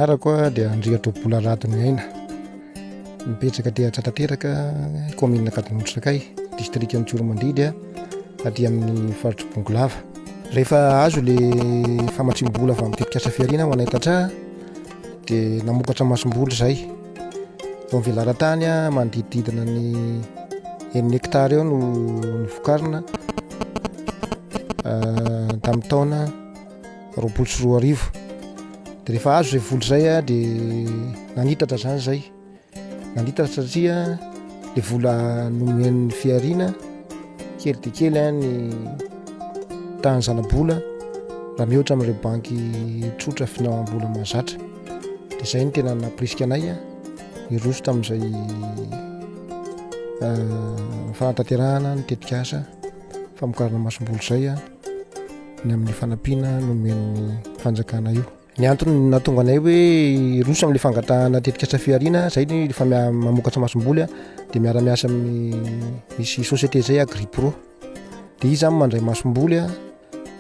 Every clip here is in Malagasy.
anarako dia Andriato Bolaratono aina mipetraka aty Antsatateraka commune Kadinotsakay district Antsorimandridy aty amin'ny faritry Bongolava. Rehefa azo le famatsim-bola avy amin'ny tetikasa fiarina ho anay Tatraha dia namokatra masom-boly zay vao mivelara-tany manodididina ny 9 hectara eo no vokarina tamin'ny taona 2024. Dia rehefa azo zay voly zay dia nanitatra zany zay, nanitatra satria le vola nomen'ny fiarina kely dia kely ny tahanzana-bola raha mihoatra amin'ireo banky tsotra finanam-bola mahazatra. Dia izay no tena namporisika anay hiroso tamin'izay fanatanterahana ny tetikasa famokarana masom-boly zay ny amin'ny fanampiana nomen'ny fanjakana io. Ny antony nahatonga anay hoe hiroso amin'ilay fangatahana tetikasa fiarina zay ny rehefa mamokatra masom-boly dia miara-miasa amin'ny misy société zay Agripro. Dia izy zany mandray masom-boly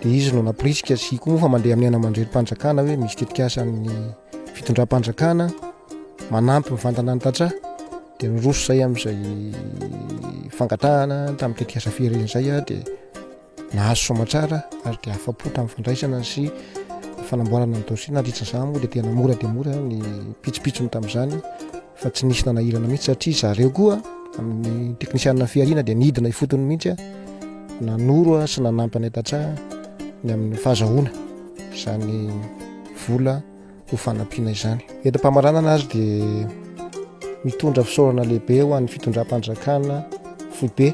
dia izy no naporisika sy koa moa fa mandeha amin'ny mandrery-panjakana hoe misy tetikasa ny fitondram-panjakana manampy mivantana ny Tatraha dia niroso zay amin'izay fangatahana tamin'ny tetikasa fiarina zay dia nahazo somatsara ary dia afa-po tamin'ny fandraisana sy fanamboarana ny dosie. Nandritran'izany moa dia tena mora dia mora ny pitsopitsony tamin'izany fa tsy nisy nanahirana mihitsy satria zareo koa amin'ny teknisianina fiarina dia nidina ifotony mihitsy nanoro sy nanampy anay Tatraha ny amin'ny fahazahoana izany vola ho fanampiana izany. Etam-pamaranana azy dia mitondra fisaorana lehibe ho an'ny fitondram-panjakana foibe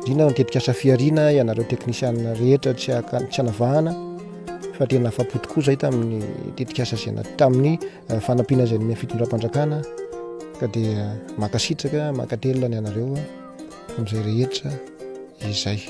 indrindra ny tetikasa fiarina ianareo teknisianina rehetra tsy hanavahana fa tena afa-po tokoa zay tamin'ny tetikasa zay tamin'ny fanampiana izay ny fitondram-panjakana ka dia makasitraka makatelina ny anareo amin'izay rehetra izay.